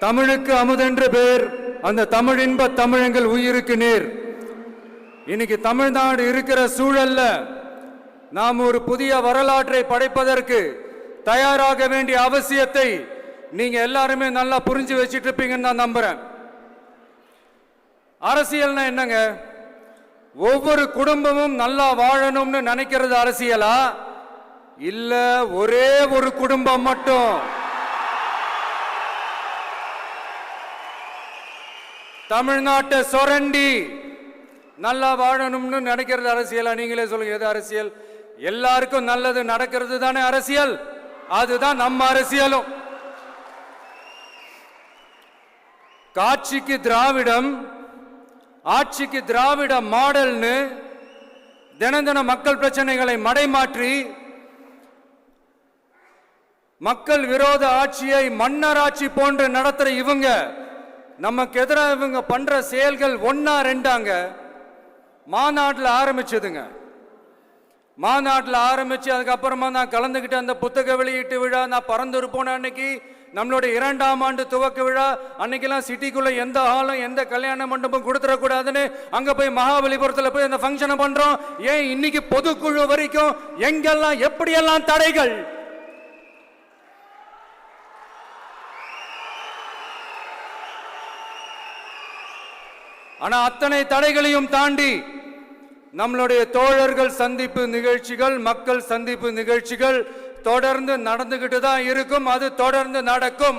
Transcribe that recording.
தமிழுக்கு அமுதென்று பேர், அந்த தமிழின்ப தமிழங்கள் உயிருக்கு நேர். இன்னைக்கு தமிழ்நாடு இருக்கிற சூழல்ல நாம் ஒரு புதிய வரலாற்றை படைப்பதற்கு தயாராக வேண்டிய அவசியத்தை நீங்க எல்லாருமே நல்லா புரிஞ்சு வச்சிட்டு இருப்பீங்கன்னு நான் நம்புறேன். அரசியல்னா என்னங்க? ஒவ்வொரு குடும்பமும் நல்லா வாழணும்னு நினைக்கிறது அரசியலா? இல்ல ஒரே ஒரு குடும்பம் மட்டும் தமிழ்நாட்டை சுரண்டி நல்லா வாழணும்னு நினைக்கிறது அரசியலா? நீங்களே சொல்லுங்க, எது அரசியல்? எல்லாருக்கும் நல்லது நடக்கிறது தானே அரசியல். அதுதான் நம்ம அரசியலும். காட்சிக்கு திராவிடம், ஆட்சிக்கு திராவிட மாடல்னு தினம் தினம் மக்கள் பிரச்சனைகளை மடைமாற்றி மக்கள் விரோத ஆட்சியை மன்னராட்சி போன்று நடத்துற இவங்க, நமக்கு எதிராக இவங்க பண்ற செயல்கள் ஒன்னா ரெண்டாங்க. மாநாட்டில் ஆரம்பிச்சதுங்க. மாநாட்டில் ஆரம்பிச்சு அதுக்கப்புறமா நான் கலந்துக்கிட்ட அந்த புத்தக வெளியீட்டு விழா, நான் பறந்துருப்போன அன்னைக்கு நம்மளுடைய 2ஆம் ஆண்டு துவக்க விழா அன்னைக்கெல்லாம் சிட்டிக்குள்ள எந்த ஹாலும் எந்த கல்யாண மண்டபம் கொடுத்துடக்கூடாதுன்னு அங்க போய் மகாபலிபுரத்தில் போய் அந்த ஃபங்க்ஷனை பண்றோம். ஏன் இன்னைக்கு பொதுக்குழு வரைக்கும் எங்கெல்லாம் எப்படியெல்லாம் தடைகள்? ஆனா அத்தனை தடைகளையும் தாண்டி நம்மளுடைய தோழர்கள் சந்திப்பு நிகழ்ச்சிகள், மக்கள் சந்திப்பு நிகழ்ச்சிகள் தொடர்ந்து நடந்துகிட்டு தான் இருக்கும். அது தொடர்ந்து நடக்கும்.